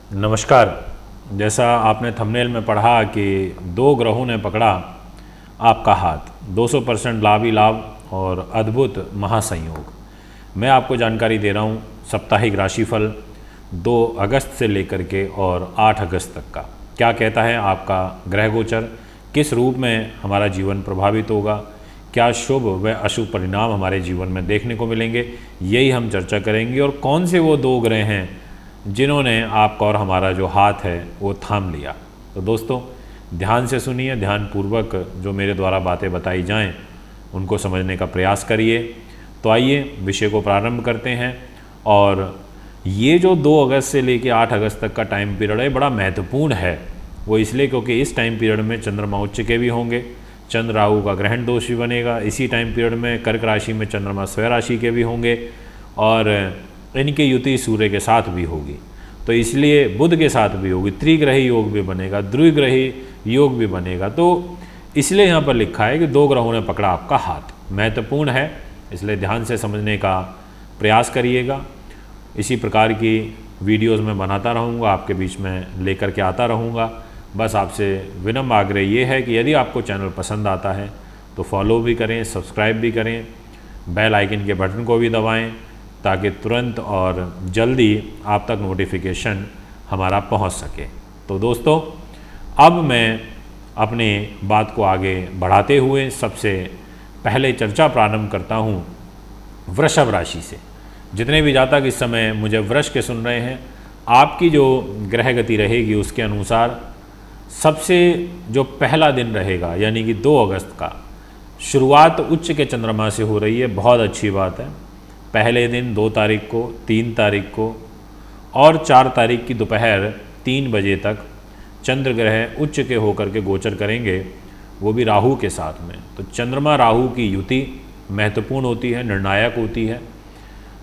नमस्कार। जैसा आपने थंबनेल में पढ़ा कि दो ग्रहों ने पकड़ा आपका हाथ, 200% लाभ ही लाभ और अद्भुत महासंयोग। मैं आपको जानकारी दे रहा हूँ साप्ताहिक राशिफल 2 अगस्त से लेकर के और 8 अगस्त तक का। क्या कहता है आपका ग्रह गोचर, किस रूप में हमारा जीवन प्रभावित होगा, क्या शुभ व अशुभ परिणाम हमारे जीवन में देखने को मिलेंगे, यही हम चर्चा करेंगे। और कौन से वो दो ग्रह हैं जिन्होंने आपका और हमारा जो हाथ है वो थाम लिया। तो दोस्तों ध्यान से सुनिए, ध्यानपूर्वक जो मेरे द्वारा बातें बताई जाएं उनको समझने का प्रयास करिए। तो आइए विषय को प्रारंभ करते हैं। और ये जो 2 अगस्त से लेकर 8 अगस्त तक का टाइम पीरियड है बड़ा महत्वपूर्ण है। वो इसलिए क्योंकि इस टाइम पीरियड में चंद्रमा उच्च के भी होंगे, चंद्र राहु का ग्रहण दोष भी बनेगा। इसी टाइम पीरियड में कर्क राशि में चंद्रमा स्वयं राशि के भी होंगे और इनकी युति सूर्य के साथ भी होगी। तो इसलिए बुध के साथ भी होगी, त्रिग्रही योग भी बनेगा, द्विग्रही योग भी बनेगा। तो इसलिए यहाँ पर लिखा है कि 2 ग्रहों ने पकड़ा आपका हाथ। महत्वपूर्ण है, इसलिए ध्यान से समझने का प्रयास करिएगा। इसी प्रकार की वीडियोज़ मैं बनाता रहूँगा, आपके बीच में लेकर के आता रहूँगा। बस आपसे विनम्र आग्रह ये है कि यदि आपको चैनल पसंद आता है तो फॉलो भी करें, सब्सक्राइब भी करें, बेल आइकन के बटन को भी दबाएं ताकि तुरंत और जल्दी आप तक नोटिफिकेशन हमारा पहुंच सके। तो दोस्तों अब मैं अपने बात को आगे बढ़ाते हुए सबसे पहले चर्चा प्रारंभ करता हूं वृषभ राशि से। जितने भी जातक इस समय मुझे वृष के सुन रहे हैं, आपकी जो ग्रह गति रहेगी उसके अनुसार सबसे जो पहला दिन रहेगा यानी कि 2 अगस्त का, शुरुआत उच्च के चंद्रमा से हो रही है। बहुत अच्छी बात है। पहले दिन 2 तारीख को, 3 तारीख को और 4 तारीख की दोपहर 3 बजे तक चंद्र ग्रह उच्च के होकर के गोचर करेंगे, वो भी राहु के साथ में। तो चंद्रमा राहु की युति महत्वपूर्ण होती है, निर्णायक होती है,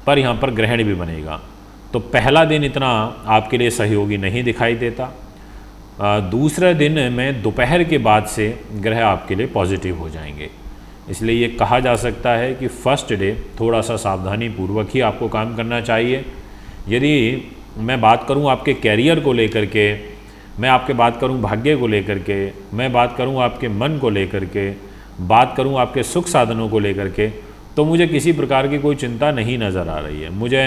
पर यहाँ पर ग्रहण भी बनेगा। तो पहला दिन इतना आपके लिए सहयोगी नहीं दिखाई देता। दूसरे दिन में दोपहर के बाद से ग्रह आपके लिए पॉजिटिव हो जाएंगे। इसलिए ये कहा जा सकता है कि फर्स्ट डे थोड़ा सा सावधानी पूर्वक ही आपको काम करना चाहिए। यदि मैं बात करूं आपके कैरियर को लेकर के, मैं आपके बात करूं भाग्य को लेकर के, मैं बात करूं आपके मन को लेकर के, बात करूं आपके सुख साधनों को लेकर के, तो मुझे किसी प्रकार की कोई चिंता नहीं नज़र आ रही है। मुझे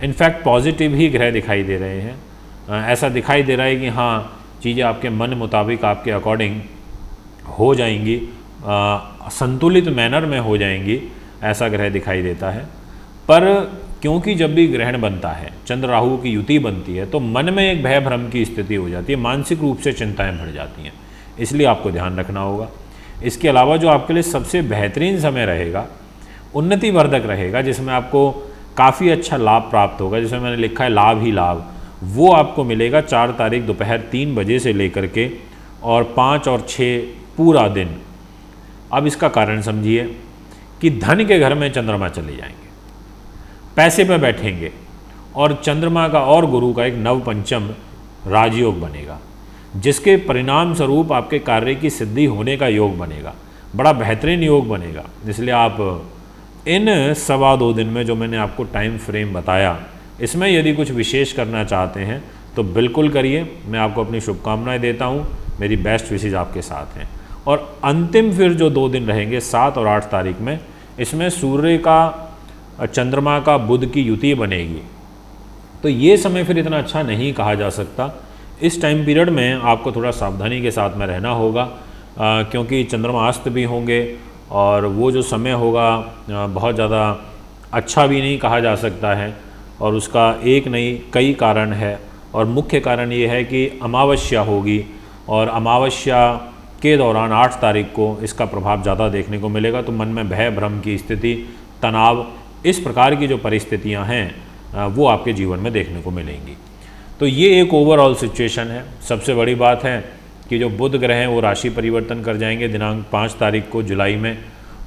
इनफैक्ट पॉजिटिव ही ग्रह दिखाई दे रहे हैं। ऐसा दिखाई दे रहा है कि हाँ, चीज़ें आपके मन मुताबिक, आपके अकॉर्डिंग हो जाएंगी, संतुलित मैनर में हो जाएंगी, ऐसा ग्रह दिखाई देता है। पर क्योंकि जब भी ग्रहण बनता है, चंद्र राहु की युति बनती है, तो मन में एक भय भ्रम की स्थिति हो जाती है, मानसिक रूप से चिंताएं बढ़ जाती हैं। इसलिए आपको ध्यान रखना होगा। इसके अलावा जो आपके लिए सबसे बेहतरीन समय रहेगा, उन्नतिवर्धक रहेगा, जिसमें आपको काफ़ी अच्छा लाभ प्राप्त होगा, जिसमें मैंने लिखा है लाभ ही लाभ, वो आपको मिलेगा 4 तारीख दोपहर 3 बजे से लेकर के और 5 और 6 पूरा दिन। अब इसका कारण समझिए कि धन के घर में चंद्रमा चले जाएंगे, पैसे पे बैठेंगे और चंद्रमा का और गुरु का एक नव पंचम राजयोग बनेगा, जिसके परिणाम स्वरूप आपके कार्य की सिद्धि होने का योग बनेगा। बड़ा बेहतरीन योग बनेगा। इसलिए आप इन 2.25 दिन में जो मैंने आपको टाइम फ्रेम बताया, इसमें यदि कुछ विशेष करना चाहते हैं तो बिल्कुल करिए। मैं आपको अपनी शुभकामनाएं देता हूं, मेरी बेस्ट विशेष आपके साथ हैं। और अंतिम फिर जो 2 दिन रहेंगे 7 और 8 तारीख में, इसमें सूर्य का, चंद्रमा का, बुध की युति बनेगी। तो ये समय फिर इतना अच्छा नहीं कहा जा सकता। इस टाइम पीरियड में आपको थोड़ा सावधानी के साथ में रहना होगा, क्योंकि चंद्रमा अस्त भी होंगे और वो जो समय होगा बहुत ज़्यादा अच्छा भी नहीं कहा जा सकता है। और उसका एक नहीं कई कारण है, और मुख्य कारण ये है कि अमावस्या होगी और अमावस्या के दौरान 8 तारीख को इसका प्रभाव ज़्यादा देखने को मिलेगा। तो मन में भय भ्रम की स्थिति, तनाव, इस प्रकार की जो परिस्थितियां हैं वो आपके जीवन में देखने को मिलेंगी। तो ये एक ओवरऑल सिचुएशन है। सबसे बड़ी बात है कि जो बुध ग्रह हैं वो राशि परिवर्तन कर जाएंगे दिनांक 5 तारीख को जुलाई में,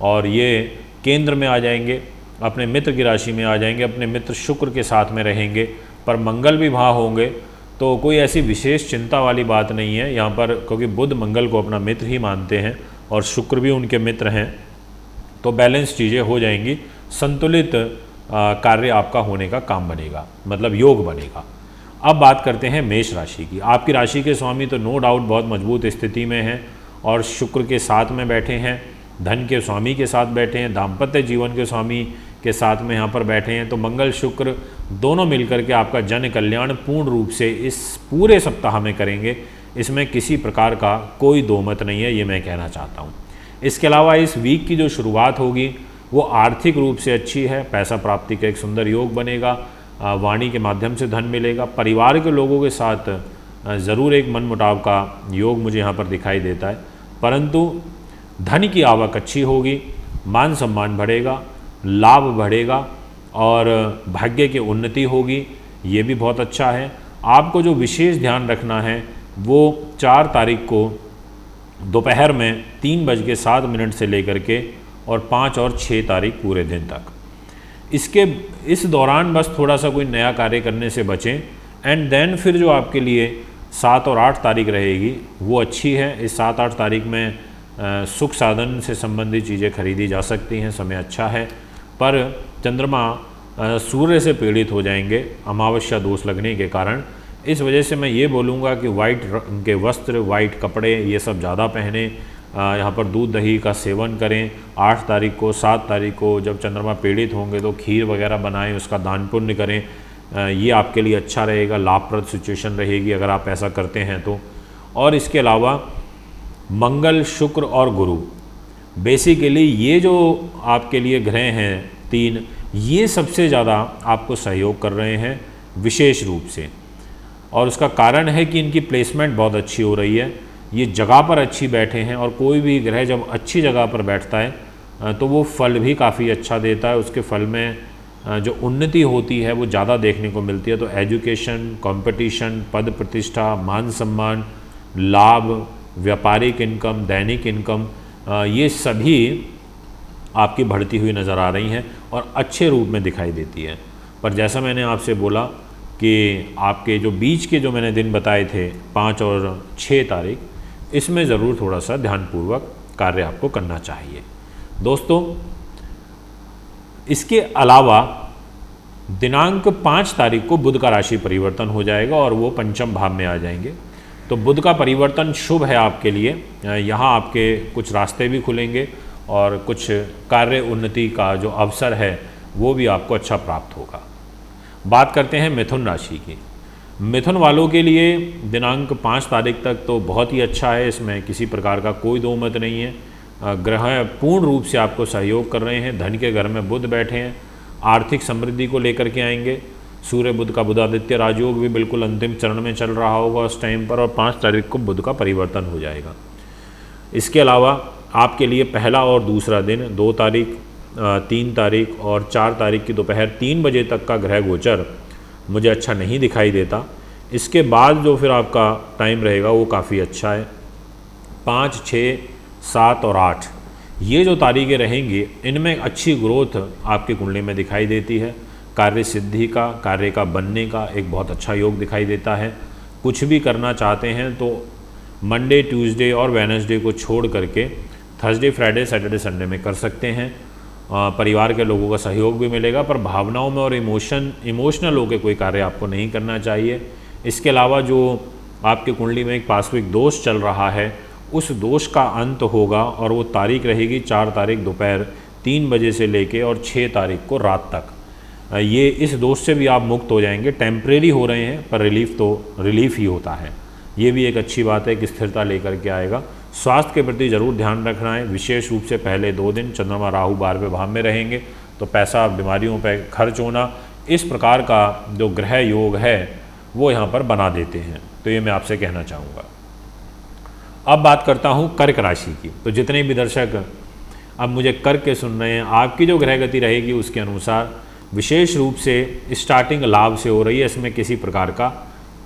और ये केंद्र में आ जाएंगे, अपने मित्र की राशि में आ जाएंगे, अपने मित्र शुक्र के साथ में रहेंगे, पर मंगल भी वहाँ होंगे। तो कोई ऐसी विशेष चिंता वाली बात नहीं है यहाँ पर, क्योंकि बुध मंगल को अपना मित्र ही मानते हैं और शुक्र भी उनके मित्र हैं। तो बैलेंस चीज़ें हो जाएंगी, संतुलित कार्य आपका होने का काम बनेगा, मतलब योग बनेगा। अब बात करते हैं मेष राशि की। आपकी राशि के स्वामी तो नो डाउट बहुत मजबूत स्थिति में हैं और शुक्र के साथ में बैठे हैं, धन के स्वामी के साथ बैठे हैं, दाम्पत्य जीवन के स्वामी के साथ में यहाँ पर बैठे हैं। तो मंगल शुक्र दोनों मिलकर के आपका जन कल्याण पूर्ण रूप से इस पूरे सप्ताह में करेंगे, इसमें किसी प्रकार का कोई दो मत नहीं है, ये मैं कहना चाहता हूँ। इसके अलावा इस वीक की जो शुरुआत होगी वो आर्थिक रूप से अच्छी है, पैसा प्राप्ति का एक सुंदर योग बनेगा, वाणी के माध्यम से धन मिलेगा, परिवार के लोगों के साथ ज़रूर एक मनमुटाव का योग मुझे यहाँ पर दिखाई देता है, परंतु धन की आवक अच्छी होगी, मान सम्मान बढ़ेगा, लाभ बढ़ेगा और भाग्य की उन्नति होगी, ये भी बहुत अच्छा है। आपको जो विशेष ध्यान रखना है वो 4 तारीख को दोपहर में 3:07 से लेकर के और 5 और 6 तारीख पूरे दिन तक, इस दौरान बस थोड़ा सा कोई नया कार्य करने से बचें। एंड देन फिर जो आपके लिए 7 और 8 तारीख रहेगी वो अच्छी है। इस 7-8 तारीख में सुख साधन से संबंधित चीज़ें खरीदी जा सकती हैं, समय अच्छा है, पर चंद्रमा सूर्य से पीड़ित हो जाएंगे अमावस्या दोष लगने के कारण। इस वजह से मैं ये बोलूँगा कि वाइट के वस्त्र, वाइट कपड़े ये सब ज़्यादा पहने, यहाँ पर दूध दही का सेवन करें। 8 तारीख को 7 तारीख को जब चंद्रमा पीड़ित होंगे तो खीर वगैरह बनाएं, उसका दान पुण्य करें, ये आपके लिए अच्छा रहेगा, लाभप्रद सिचुएशन रहेगी अगर आप ऐसा करते हैं तो। और इसके अलावा मंगल, शुक्र और गुरु, बेसिकली ये जो आपके लिए ग्रह हैं 3, ये सबसे ज़्यादा आपको सहयोग कर रहे हैं विशेष रूप से, और उसका कारण है कि इनकी प्लेसमेंट बहुत अच्छी हो रही है, ये जगह पर अच्छी बैठे हैं। और कोई भी ग्रह जब अच्छी जगह पर बैठता है तो वो फल भी काफ़ी अच्छा देता है, उसके फल में जो उन्नति होती है वो ज़्यादा देखने को मिलती है। तो एजुकेशन, कंपटीशन, पद प्रतिष्ठा, मान सम्मान, लाभ, व्यापारिक इनकम, दैनिक इनकम, ये सभी आपकी बढ़ती हुई नज़र आ रही हैं और अच्छे रूप में दिखाई देती है। पर जैसा मैंने आपसे बोला कि आपके जो बीच के जो मैंने दिन बताए थे 5 और 6 तारीख, इसमें ज़रूर थोड़ा सा ध्यानपूर्वक कार्य आपको करना चाहिए दोस्तों। इसके अलावा दिनांक 5 तारीख को बुध का राशि परिवर्तन हो जाएगा और वो पंचम भाव में आ जाएंगे। तो बुध का परिवर्तन शुभ है आपके लिए, यहाँ आपके कुछ रास्ते भी खुलेंगे और कुछ कार्य उन्नति का जो अवसर है वो भी आपको अच्छा प्राप्त होगा। बात करते हैं मिथुन राशि की। मिथुन वालों के लिए दिनांक 5 तारीख तक तो बहुत ही अच्छा है, इसमें किसी प्रकार का कोई दो मत नहीं है। ग्रह पूर्ण रूप से आपको सहयोग कर रहे हैं, धन के घर में बुध बैठे हैं, आर्थिक समृद्धि को लेकर के आएंगे। सूर्य बुध का बुधादित्य राजयोग भी बिल्कुल अंतिम चरण में चल रहा होगा उस टाइम पर, और 5 तारीख को बुध का परिवर्तन हो जाएगा। इसके अलावा आपके लिए पहला और दूसरा दिन 2 तारीख, 3 तारीख और 4 तारीख की दोपहर 3 बजे तक का ग्रह गोचर मुझे अच्छा नहीं दिखाई देता। इसके बाद जो फिर आपका टाइम रहेगा वो काफ़ी अच्छा है। 5, 6, 7 और 8 ये जो तारीखें रहेंगी, इनमें अच्छी ग्रोथ आपकी कुंडली में दिखाई देती है। कार्य सिद्धि का, कार्य का बनने का एक बहुत अच्छा योग दिखाई देता है। कुछ भी करना चाहते हैं तो मंडे, ट्यूसडे और वेडनेसडे को छोड़ करके थर्सडे, फ्राइडे, सैटरडे, संडे में कर सकते हैं। परिवार के लोगों का सहयोग भी मिलेगा, पर भावनाओं में और इमोशनल होकर कोई कार्य आपको नहीं करना चाहिए। इसके अलावा जो आपकी कुंडली में एक पार्श्विक दोष चल रहा है, उस दोष का अंत होगा और वो तारीख रहेगी 4 तारीख दोपहर 3 बजे से लेके और 6 तारीख को रात तक। ये इस दोष से भी आप मुक्त हो जाएंगे। टेम्परेरी हो रहे हैं पर रिलीफ ही होता है। ये भी एक अच्छी बात है कि स्थिरता लेकर के आएगा। स्वास्थ्य के प्रति ज़रूर ध्यान रखना है, विशेष रूप से पहले 2 दिन चंद्रमा राहु 12वें भाव में रहेंगे तो पैसा बीमारियों पर खर्च होना, इस प्रकार का जो ग्रह योग है वो यहाँ पर बना देते हैं। तो ये मैं आपसे कहना चाहूँगा। अब बात करता हूँ कर्क राशि की। तो जितने भी दर्शक अब मुझे कर्क के सुन रहे हैं, आपकी जो ग्रह गति रहेगी उसके अनुसार विशेष रूप से स्टार्टिंग लाभ से हो रही है, इसमें किसी प्रकार का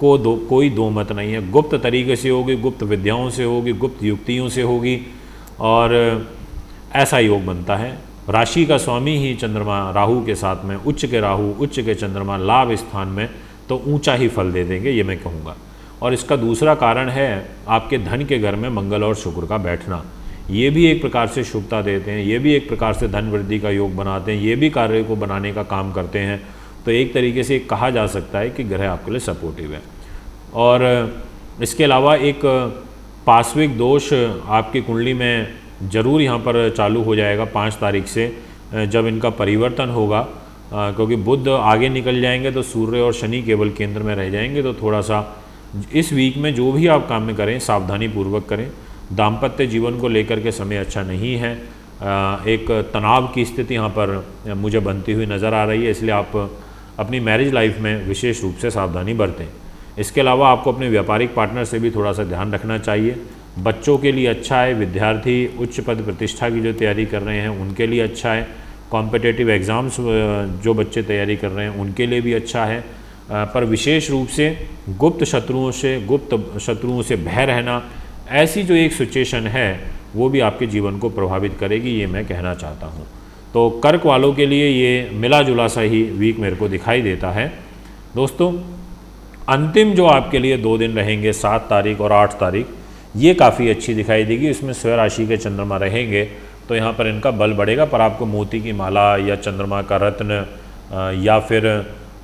कोई दो मत नहीं है। गुप्त तरीके से होगी, गुप्त विद्याओं से होगी, गुप्त युक्तियों से होगी और ऐसा योग बनता है। राशि का स्वामी ही चंद्रमा राहु के साथ में, उच्च के राहु, उच्च के चंद्रमा लाभ स्थान में, तो ऊंचा ही फल दे देंगे, ये मैं कहूँगा। और इसका दूसरा कारण है आपके धन के घर में मंगल और शुक्र का बैठना। ये भी एक प्रकार से शुभता देते हैं, ये भी एक प्रकार से धन वृद्धि का योग बनाते हैं, ये भी कार्य को बनाने का काम करते हैं। तो एक तरीके से कहा जा सकता है कि ग्रह आपके लिए सपोर्टिव है। और इसके अलावा एक पार्श्विक दोष आपकी कुंडली में ज़रूर यहाँ पर चालू हो जाएगा 5 तारीख से, जब इनका परिवर्तन होगा, क्योंकि बुध आगे निकल जाएंगे तो सूर्य और शनि केवल केंद्र में रह जाएंगे। तो थोड़ा सा इस वीक में जो भी आप काम में करें सावधानी पूर्वक करें। दाम्पत्य जीवन को लेकर के समय अच्छा नहीं है, एक तनाव की स्थिति यहाँ पर मुझे बनती हुई नज़र आ रही है, इसलिए आप अपनी मैरिज लाइफ में विशेष रूप से सावधानी बरतें। इसके अलावा आपको अपने व्यापारिक पार्टनर से भी थोड़ा सा ध्यान रखना चाहिए। बच्चों के लिए अच्छा है, विद्यार्थी उच्च पद प्रतिष्ठा की जो तैयारी कर रहे हैं उनके लिए अच्छा है, कॉम्पिटिटिव एग्ज़ाम्स जो बच्चे तैयारी कर रहे हैं उनके लिए भी अच्छा है। पर विशेष रूप से गुप्त शत्रुओं से भय रहना, ऐसी जो एक सिचुएशन है वो भी आपके जीवन को प्रभावित करेगी, ये मैं कहना चाहता हूँ। तो कर्क वालों के लिए ये मिला जुला सा ही वीक मेरे को दिखाई देता है। दोस्तों, अंतिम जो आपके लिए 2 दिन रहेंगे 7 तारीख और 8 तारीख, ये काफ़ी अच्छी दिखाई देगी। इसमें स्वयं राशि के चंद्रमा रहेंगे तो यहाँ पर इनका बल बढ़ेगा, पर आपको मोती की माला या चंद्रमा का रत्न या फिर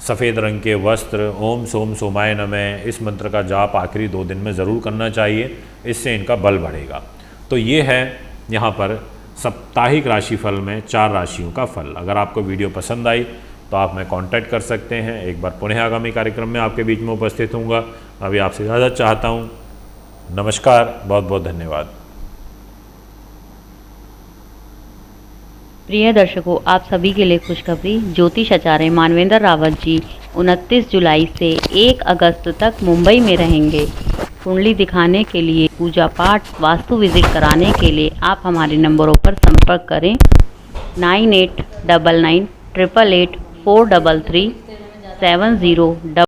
सफ़ेद रंग के वस्त्र, ओम सोम सोमाय नमः, इस मंत्र का जाप आखिरी 2 दिन में ज़रूर करना चाहिए, इससे इनका बल बढ़ेगा। तो ये है यहाँ पर साप्ताहिक राशिफल में 4 राशियों का फल। अगर आपको वीडियो पसंद आई तो आप मैं कांटेक्ट कर सकते हैं। एक बार पुनः आगामी कार्यक्रम में आपके बीच में उपस्थित हूँगा। अभी आपसे इजाज़त चाहता हूँ। नमस्कार, बहुत बहुत धन्यवाद। प्रिय दर्शकों, आप सभी के लिए खुशखबरी। ज्योतिष आचार्य मानवेंद्र रावत जी 29 जुलाई से 1 अगस्त तक मुंबई में रहेंगे। कुंडली दिखाने के लिए, पूजा पाठ, वास्तु विजिट कराने के लिए आप हमारे नंबरों पर संपर्क करें 9899 888 433 70